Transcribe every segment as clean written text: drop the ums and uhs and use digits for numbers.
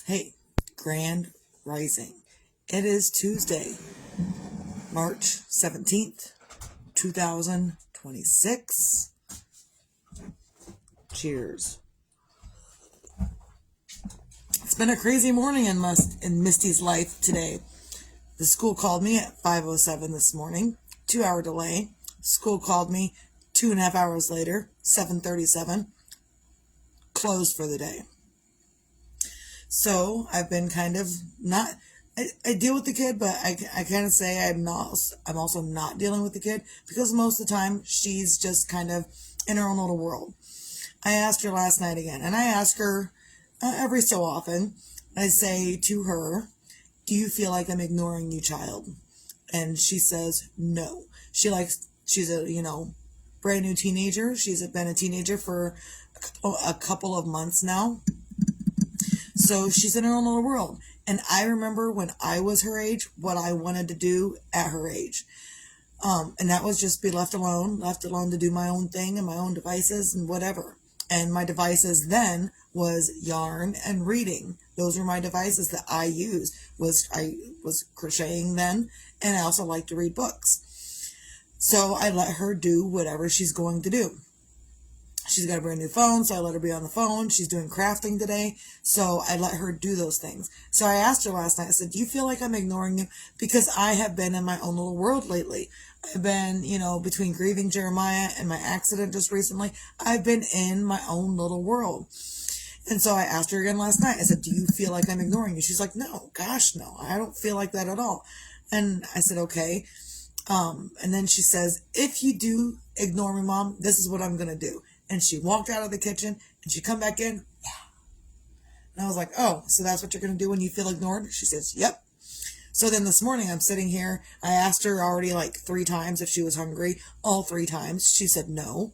Hey, Grand Rising. It is Tuesday, March 17th, 2026. Cheers. It's been a crazy morning in Misty's life today. The school called me at 5:07 this morning, 2-hour delay. School called me 2.5 hours later, 7:37, closed for the day. So I've been kind of not, I deal with the kid, but I kind of say I'm also not dealing with the kid because most of the time she's just kind of in her own little world. I asked her last night again, and I ask her every so often, I say to her, do you feel like I'm ignoring you, child? And she says, no. She's a, brand new teenager. She's been a teenager for a couple of months now. So she's in her own little world. And I remember when I was her age, what I wanted to do at her age. And that was just be left alone to do my own thing and my own devices and whatever. And my devices then was yarn and reading. Those were my devices that I used. I was crocheting then, and I also like to read books. So I let her do whatever she's going to do. She's got a brand new phone, so I let her be on the phone. She's doing crafting today, so I let her do those things. So I asked her last night, I said, do you feel like I'm ignoring you? Because I have been in my own little world lately. I've been, between grieving Jeremiah and my accident just recently, I've been in my own little world. And so I asked her again last night, I said, do you feel like I'm ignoring you? She's like, no, gosh, no, I don't feel like that at all. And I said, okay. And then she says, if you do ignore me, Mom, this is what I'm going to do. And she walked out of the kitchen and she come back in. And I was like, oh, so that's what you're going to do when you feel ignored? She says, yep. So then this morning I'm sitting here. I asked her already like 3 times if she was hungry. All 3 times. She said no.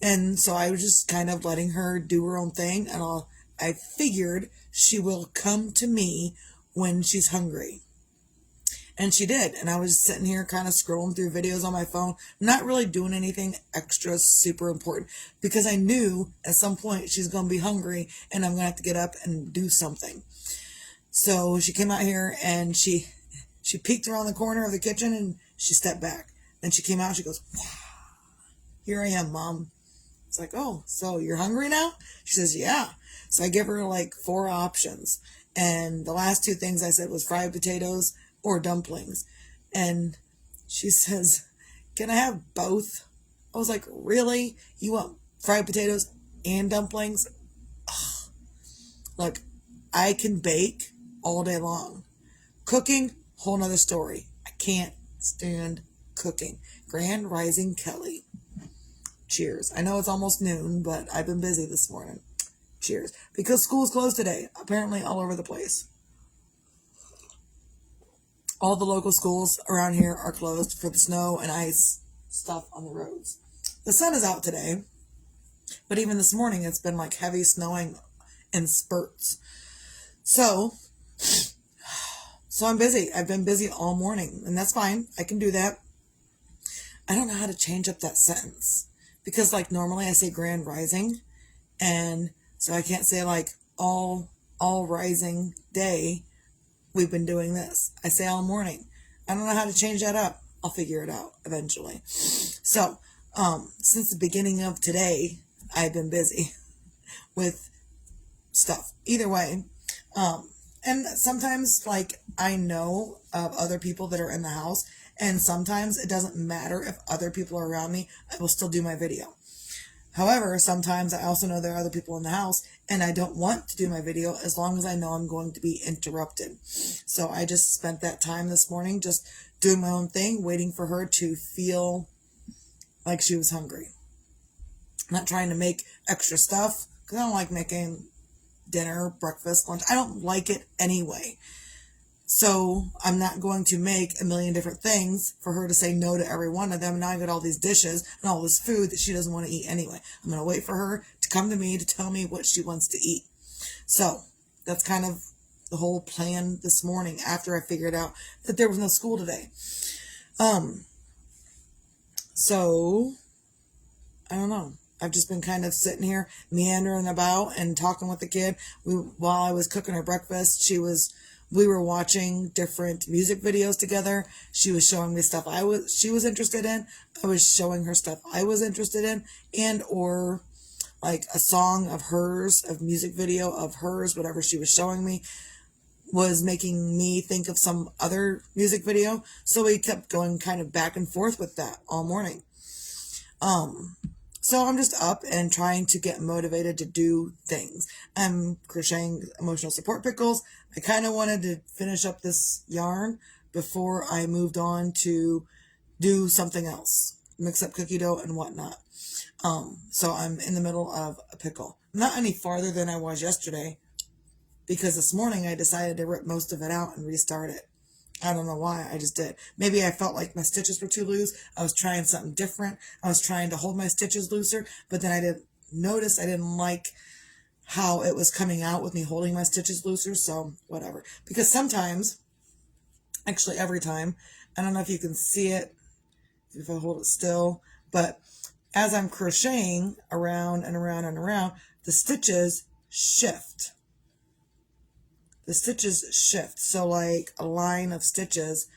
And so I was just kind of letting her do her own thing. And I figured she will come to me when she's hungry. And she did. And I was sitting here kind of scrolling through videos on my phone, not really doing anything extra super important because I knew at some point she's going to be hungry and I'm going to have to get up and do something. So she came out here and she peeked around the corner of the kitchen and she stepped back. Then she came out and she goes, wow, here I am, Mom. It's like, oh, so you're hungry now? She says, yeah. So I give her like 4 options. And the last 2 things I said was fried potatoes or dumplings. And she says, can I have both? I was like, really? You want fried potatoes and dumplings? Ugh. Look, I can bake all day long. Cooking, whole nother story. I can't stand cooking. Grand Rising Kelly. Cheers. I know it's almost noon, but I've been busy this morning. Cheers. Because school's closed today, apparently all over the place. All the local schools around here are closed for the snow and ice stuff on the roads. The sun is out today, but even this morning it's been like heavy snowing in spurts. So I'm busy. I've been busy all morning, and that's fine. I can do that. I don't know how to change up that sentence because like normally I say Grand Rising, and so I can't say like all rising day. We've been doing this. I say all morning. I don't know how to change that up. I'll figure it out eventually. So, since the beginning of today, I've been busy with stuff. Either way, and sometimes like I know of other people that are in the house, and sometimes it doesn't matter if other people are around me. I will still do my video. However, sometimes I also know there are other people in the house and I don't want to do my video as long as I know I'm going to be interrupted. So I just spent that time this morning just doing my own thing, waiting for her to feel like she was hungry. I'm not trying to make extra stuff because I don't like making dinner, breakfast, lunch. I don't like it anyway. So I'm not going to make a million different things for her to say no to every one of them. Now I got all these dishes and all this food that she doesn't want to eat anyway. I'm going to wait for her to come to me to tell me what she wants to eat. So that's kind of the whole plan this morning after I figured out that there was no school today. So I don't know. I've just been kind of sitting here meandering about and talking with the kid. While I was cooking her breakfast, we were watching different music videos together. She was showing me stuff she was interested in. I was showing her stuff I was interested in, and or like a song of hers, of music video of hers, whatever she was showing me was making me think of some other music video. So we kept going kind of back and forth with that all morning. So I'm just up and trying to get motivated to do things. I'm crocheting emotional support pickles. I kind of wanted to finish up this yarn before I moved on to do something else, mix up cookie dough and whatnot. So I'm in the middle of a pickle. Not any farther than I was yesterday, because this morning I decided to rip most of it out and restart it. I don't know why, I just did. Maybe I felt like my stitches were too loose. I was trying something different. I was trying to hold my stitches looser, but then I didn't like how it was coming out with me holding my stitches looser, so whatever. Because sometimes, actually every time, I don't know if you can see it if I hold it still, but as I'm crocheting around and around and around, the stitches shift. So like a line of stitches,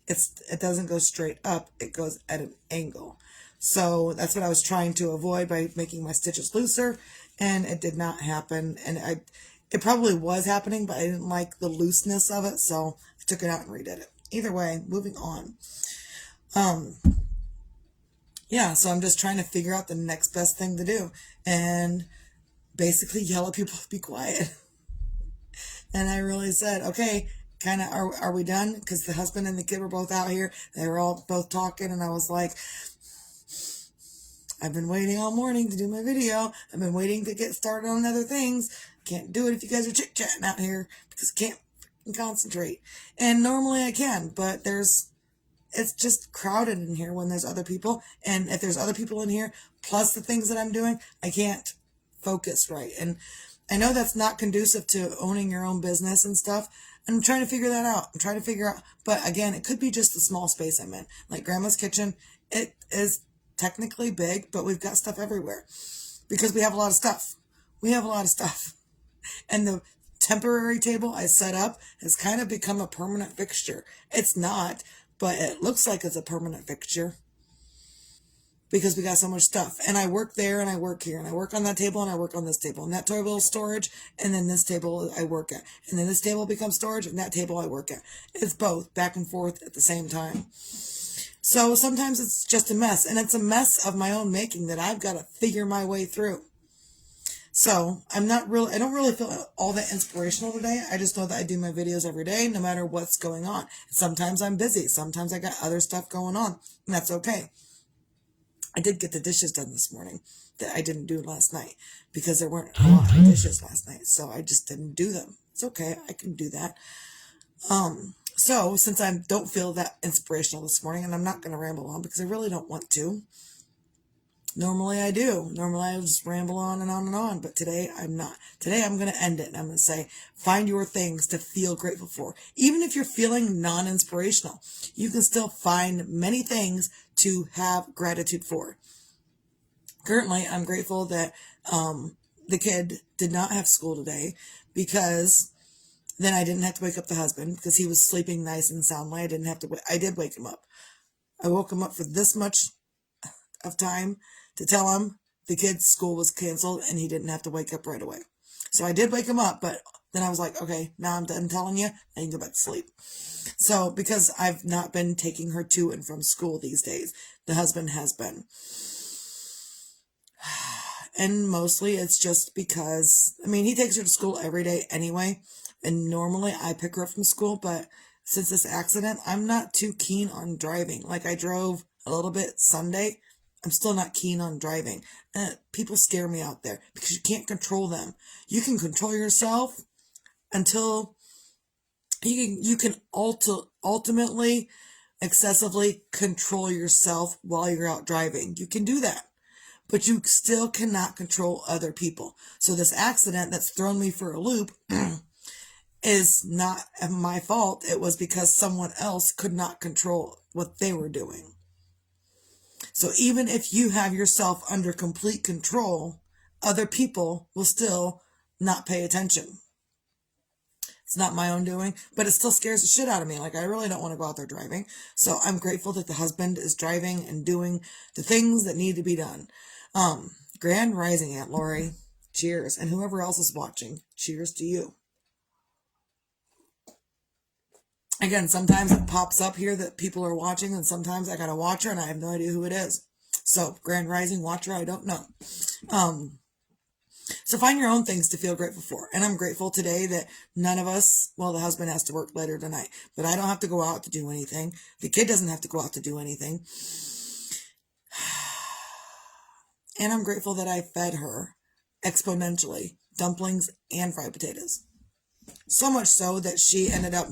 it doesn't go straight up, it goes at an angle. So that's what I was trying to avoid by making my stitches looser, and it did not happen. And it probably was happening, but I didn't like the looseness of it, so I took it out and redid it. Either way, moving on. Yeah, so I'm just trying to figure out the next best thing to do, and basically yell at people to be quiet. And I really said, okay, kind of, are we done? Because the husband and the kid were both out here. They were all both talking, and I was like, I've been waiting all morning to do my video. I've been waiting to get started on other things. Can't do it if you guys are chit-chatting out here, because I can't concentrate. And normally I can, but it's just crowded in here when there's other people. And if there's other people in here, plus the things that I'm doing, I can't focus right. And I know that's not conducive to owning your own business and stuff. I'm trying to figure that out. But again, it could be just the small space I'm in. Like Grandma's kitchen, it is technically big, but we've got stuff everywhere because we have a lot of stuff. And the temporary table I set up has kind of become a permanent fixture. It's not, but it looks like it's a permanent fixture because we got so much stuff. And I work there and I work here, and I work on that table and I work on this table, and that table is storage, and then this table I work at, and then this table becomes storage, and that table I work at. It's both back and forth at the same time. So sometimes it's just a mess, and it's a mess of my own making that I've got to figure my way through. So I don't really feel all that inspirational today. I just know that I do my videos every day, no matter what's going on. Sometimes I'm busy. Sometimes I got other stuff going on, and that's okay. I did get the dishes done this morning that I didn't do last night because there weren't a lot of dishes last night. So I just didn't do them. It's okay. I can do that. So since I don't feel that inspirational this morning, and I'm not going to ramble on because I really don't want to. Normally I do. Normally I just ramble on and on and on, but today I'm not. Today I'm going to end it, and I'm going to say, find your things to feel grateful for. Even if you're feeling non-inspirational, you can still find many things to have gratitude for. Currently, I'm grateful that the kid did not have school today, because then I didn't have to wake up the husband because he was sleeping nice and soundly. I did wake him up. I woke him up for this much of time to tell him the kid's school was canceled and he didn't have to wake up right away. So I did wake him up, but then I was like, okay, now I'm done telling you, I can go back to sleep. So because I've not been taking her to and from school these days, the husband has been. And mostly it's just because, he takes her to school every day anyway. And normally I pick her up from school, but since this accident, I'm not too keen on driving. Like I drove a little bit Sunday. I'm still not keen on driving. People scare me out there because you can't control them. You can control yourself until you can ultimately, excessively control yourself while you're out driving. You can do that, but you still cannot control other people. So this accident that's thrown me for a loop is not my fault. It was because someone else could not control what they were doing. So even if you have yourself under complete control, other people will still not pay attention. It's not my own doing, but it still scares the shit out of me. Like, I really don't want to go out there driving. So I'm grateful that the husband is driving and doing the things that need to be done. Grand rising, Aunt Lori. Cheers. And whoever else is watching, cheers to you. Again, sometimes it pops up here that people are watching, and sometimes I got a watcher and I have no idea who it is. So, grand rising watcher, I don't know. So find your own things to feel grateful for. And I'm grateful today that none of us, well, the husband has to work later tonight, but I don't have to go out to do anything. The kid doesn't have to go out to do anything. And I'm grateful that I fed her exponentially dumplings and fried potatoes. So much so that she ended up,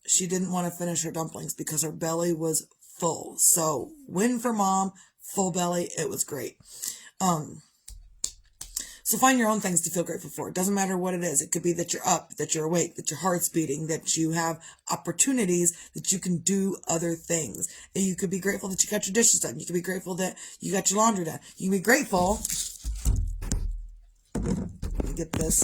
she didn't want to finish her dumplings because her belly was full. So win for mom, full belly. It was great. So find your own things to feel grateful for. It doesn't matter what it is. It could be that you're up, that you're awake, that your heart's beating, that you have opportunities, that you can do other things. And you could be grateful that you got your dishes done. You could be grateful that you got your laundry done. You can be grateful. Let me get this.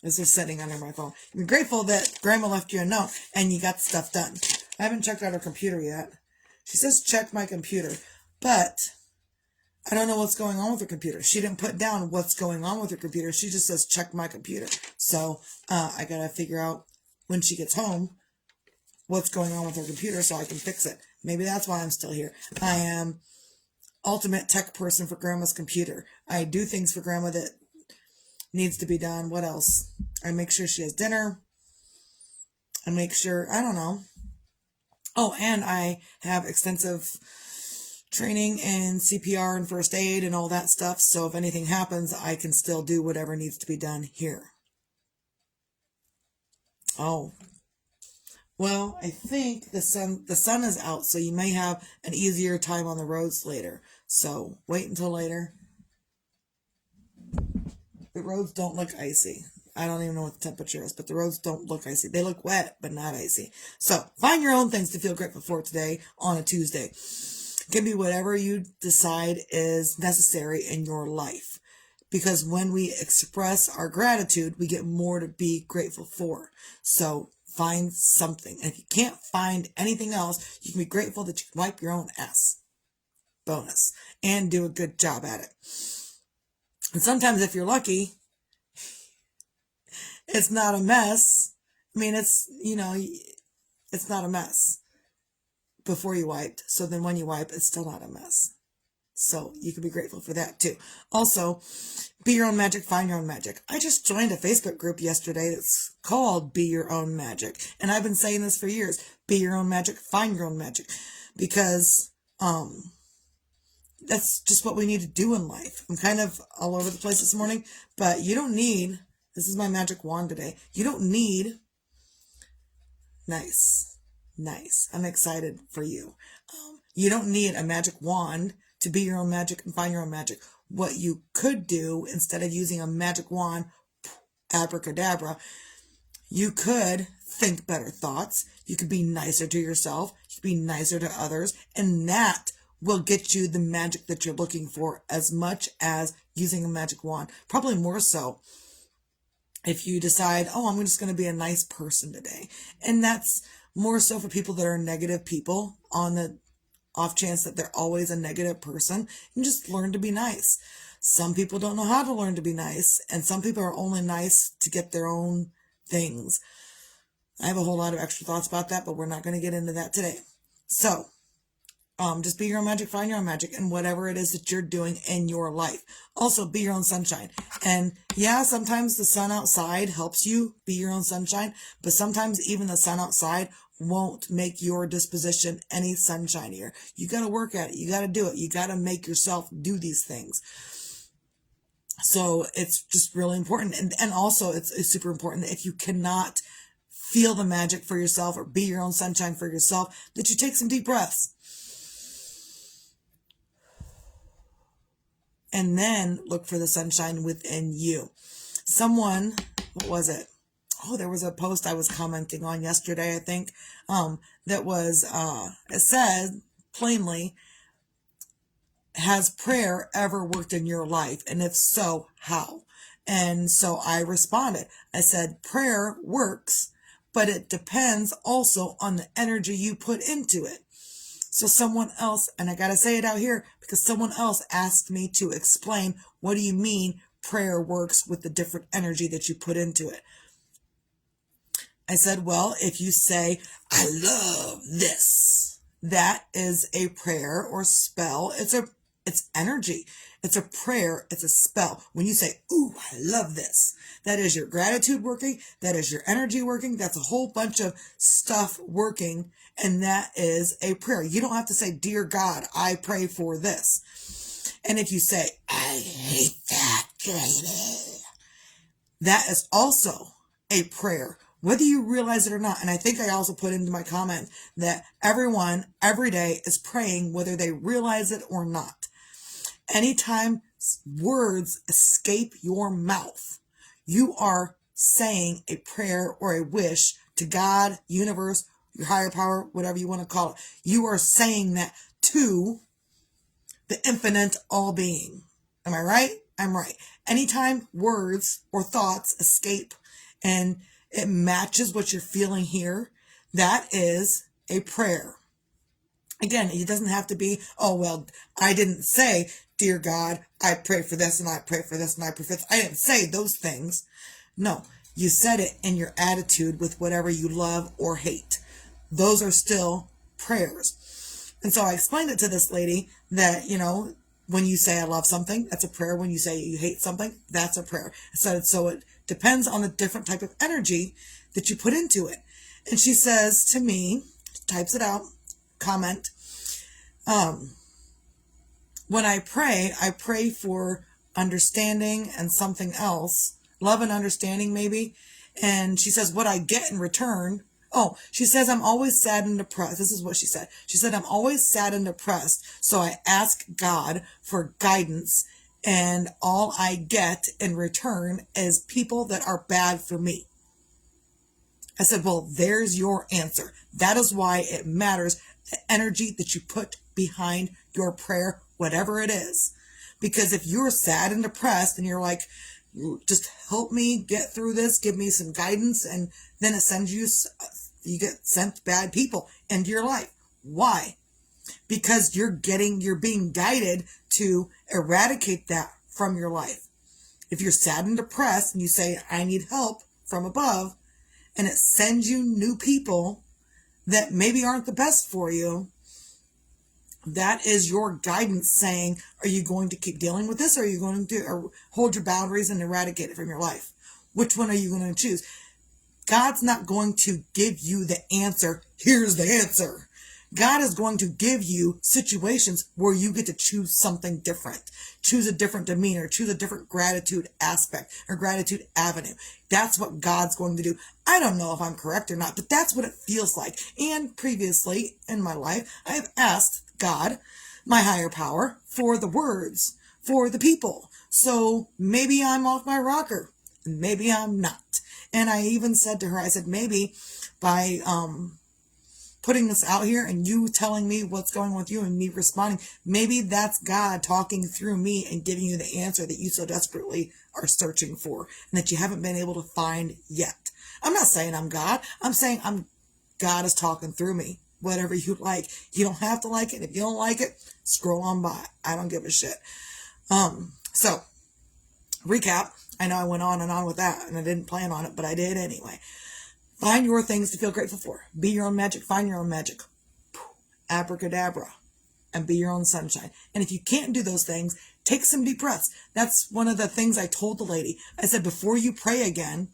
This is sitting under my phone. You're grateful that grandma left you a note and you got stuff done. I haven't checked out her computer yet. She says check my computer, but I don't know what's going on with her computer. She didn't put down what's going on with her computer. She just says, check my computer. So I got to figure out when she gets home what's going on with her computer so I can fix it. Maybe that's why I'm still here. I am ultimate tech person for grandma's computer. I do things for grandma that needs to be done. What else? I make sure she has dinner. I make sure, I don't know. Oh, and I have extensive training in CPR and first aid and all that stuff. So if anything happens, I can still do whatever needs to be done here. Oh, well, I think the sun is out, so you may have an easier time on the roads later. So wait until later. The roads don't look icy. I don't even know what the temperature is, but the roads don't look icy. They look wet, but not icy. So find your own things to feel grateful for today on a Tuesday. It can be whatever you decide is necessary in your life. Because when we express our gratitude, we get more to be grateful for. So find something. And if you can't find anything else, you can be grateful that you can wipe your own ass. Bonus. And do a good job at it. And sometimes if you're lucky, it's not a mess. I mean, it's not a mess before you wiped. So then when you wipe, it's still not a mess. So you can be grateful for that too. Also, be your own magic, find your own magic. I just joined a Facebook group yesterday that's called Be Your Own Magic. And I've been saying this for years. Be your own magic, find your own magic. Because that's just what we need to do in life. I'm kind of all over the place this morning, but you don't need, this is my magic wand today. You don't need, nice. I'm excited for you. You don't need a magic wand to be your own magic and find your own magic. What you could do instead of using a magic wand, abracadabra, you could think better thoughts. You could be nicer to yourself. You could be nicer to others. And that will get you the magic that you're looking for as much as using a magic wand. Probably more so if you decide, oh, I'm just going to be a nice person today. And that's more so for people that are negative people on the off chance that they're always a negative person, and just learn to be nice. Some people don't know how to learn to be nice, and some people are only nice to get their own things. I have a whole lot of extra thoughts about that, but we're not going to get into that today. So, just be your own magic, find your own magic, and whatever it is that you're doing in your life. Also, be your own sunshine. And yeah, sometimes the sun outside helps you be your own sunshine, but sometimes even the sun outside won't make your disposition any sunshinier. You got to work at it. You got to do it. You got to make yourself do these things. So it's just really important. And also it's super important that if you cannot feel the magic for yourself or be your own sunshine for yourself, that you take some deep breaths. And then look for the sunshine within you. Someone, what was it? oh, there was a post I was commenting on yesterday, I think, that was, it said plainly, has prayer ever worked in your life? And if so, how? And so I responded. I said, prayer works, but it depends also on the energy you put into it. So someone else, and I got to say it out here because someone else asked me to explain, what do you mean prayer works with the different energy that you put into it? I said, well, if you say, I love this, that is a prayer or spell. It's energy. It's a prayer. It's a spell. When you say, ooh, I love this, that is your gratitude working. That is your energy working. That's a whole bunch of stuff working. And that is a prayer. You don't have to say, dear God, I pray for this. And if you say, I hate that lady, that is also a prayer, whether you realize it or not. And I think I also put into my comment that everyone every day is praying, whether they realize it or not. Anytime words escape your mouth, you are saying a prayer or a wish to God, universe, your higher power, whatever you want to call it. You are saying that to the infinite all being. Am I right? I'm right. Anytime words or thoughts escape and it matches what you're feeling here, that is a prayer. Again, it doesn't have to be, oh, well, I didn't say, dear God, I pray for this and I pray for this and I pray for this. I didn't say those things. No, you said it in your attitude with whatever you love or hate. Those are still prayers. And so I explained it to this lady that, when you say I love something, that's a prayer. When you say you hate something, that's a prayer. So it depends on the different type of energy that you put into it. And she says to me, types it out, comment, when I pray for understanding and something else, love and understanding maybe. And she says, what I get in return, she says, I'm always sad and depressed. This is what she said. She said, I'm always sad and depressed. So I ask God for guidance, and all I get in return is people that are bad for me. I said, well, there's your answer. That is why it matters, the energy that you put behind your prayer, whatever it is. Because if you're sad and depressed and you're like, just help me get through this, give me some guidance, and then it sends you get sent bad people into your life. Why? Because you're being guided to eradicate that from your life. If you're sad and depressed and you say, I need help from above, and it sends you new people that maybe aren't the best for you, that is your guidance saying, are you going to keep dealing with this? Or are you going to hold your boundaries and eradicate it from your life? Which one are you going to choose? God's not going to give you the answer. Here's the answer. God is going to give you situations where you get to choose something different. Choose a different demeanor. Choose a different gratitude aspect or gratitude avenue. That's what God's going to do. I don't know if I'm correct or not, but that's what it feels like. And previously in my life, I've asked God, my higher power, for the words, for the people. So maybe I'm off my rocker. Maybe I'm not. And I even said to her, I said, maybe by putting this out here and you telling me what's going on with you and me responding, maybe that's God talking through me and giving you the answer that you so desperately are searching for and that you haven't been able to find yet. I'm not saying I'm God. I'm saying God is talking through me. Whatever you like. You don't have to like it. If you don't like it, scroll on by. I don't give a shit. So, recap. I know I went on and on with that, and I didn't plan on it, but I did anyway. Find your things to feel grateful for. Be your own magic. Find your own magic. Abracadabra. And be your own sunshine. And if you can't do those things, take some deep breaths. That's one of the things I told the lady. I said, before you pray again,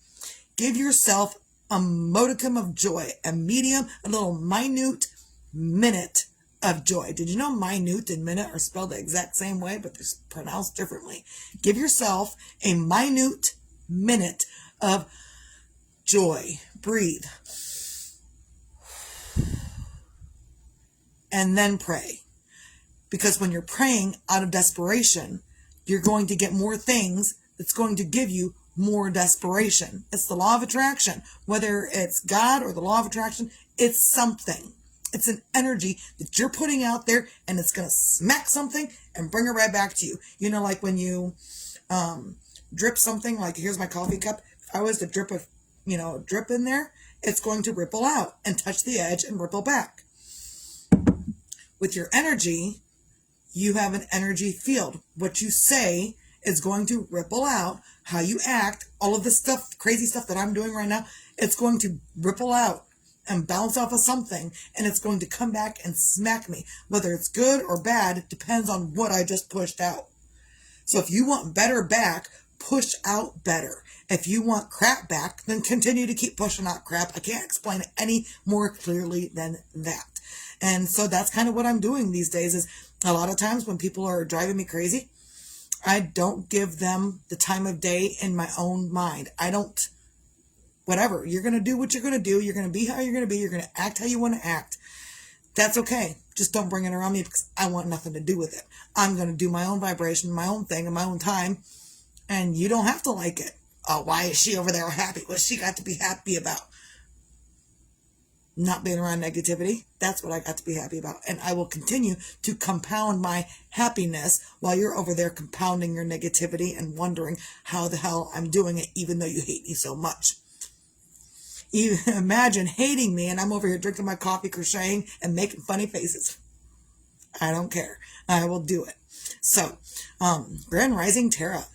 give yourself a modicum of joy, a little minute minute of joy. Did you know minute and minute are spelled the exact same way, but they're pronounced differently? Give yourself a minute minute of joy. Breathe. And then pray. Because when you're praying out of desperation, you're going to get more things that's going to give you more desperation. It's the law of attraction. Whether it's God or the law of attraction, it's something. It's an energy that you're putting out there, and it's going to smack something and bring it right back to you. You know, like when you drip something, like here's my coffee cup. If I was to drip drip in there, it's going to ripple out and touch the edge and ripple back. With your energy, you have an energy field. What you say is going to ripple out. How you act, all of this stuff, crazy stuff that I'm doing right now, it's going to ripple out and bounce off of something, and it's going to come back and smack me. Whether it's good or bad depends on what I just pushed out. So if you want better back, push out better. If you want crap back, then continue to keep pushing out crap. I can't explain it any more clearly than that. And so that's kind of what I'm doing these days. Is a lot of times when people are driving me crazy, I don't give them the time of day in my own mind. I don't, whatever. You're going to do what you're going to do. You're going to be how you're going to be. You're going to act how you want to act. That's okay. Just don't bring it around me because I want nothing to do with it. I'm going to do my own vibration, my own thing, in my own time. And you don't have to like it. Oh, why is she over there happy? What's she got to be happy about? Not being around negativity. That's what I got to be happy about. And I will continue to compound my happiness while you're over there compounding your negativity and wondering how the hell I'm doing it, even though you hate me so much. Even imagine hating me and I'm over here drinking my coffee, crocheting, and making funny faces. I don't care. I will do it. So, Grand Rising Tara.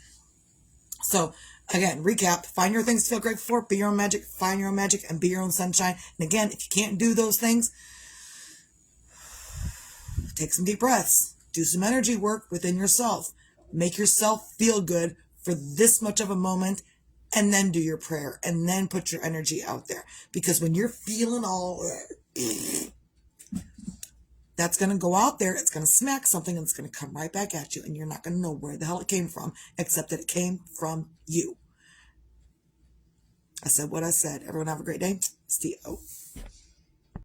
So, again, recap, find your things to feel grateful for, be your own magic, find your own magic, and be your own sunshine. And again, if you can't do those things, take some deep breaths, do some energy work within yourself, make yourself feel good for this much of a moment, and then do your prayer, and then put your energy out there. Because when you're feeling all, that's going to go out there, it's going to smack something, and it's going to come right back at you, and you're not going to know where the hell it came from, except that it came from you. I said what I said. Everyone have a great day. Steve.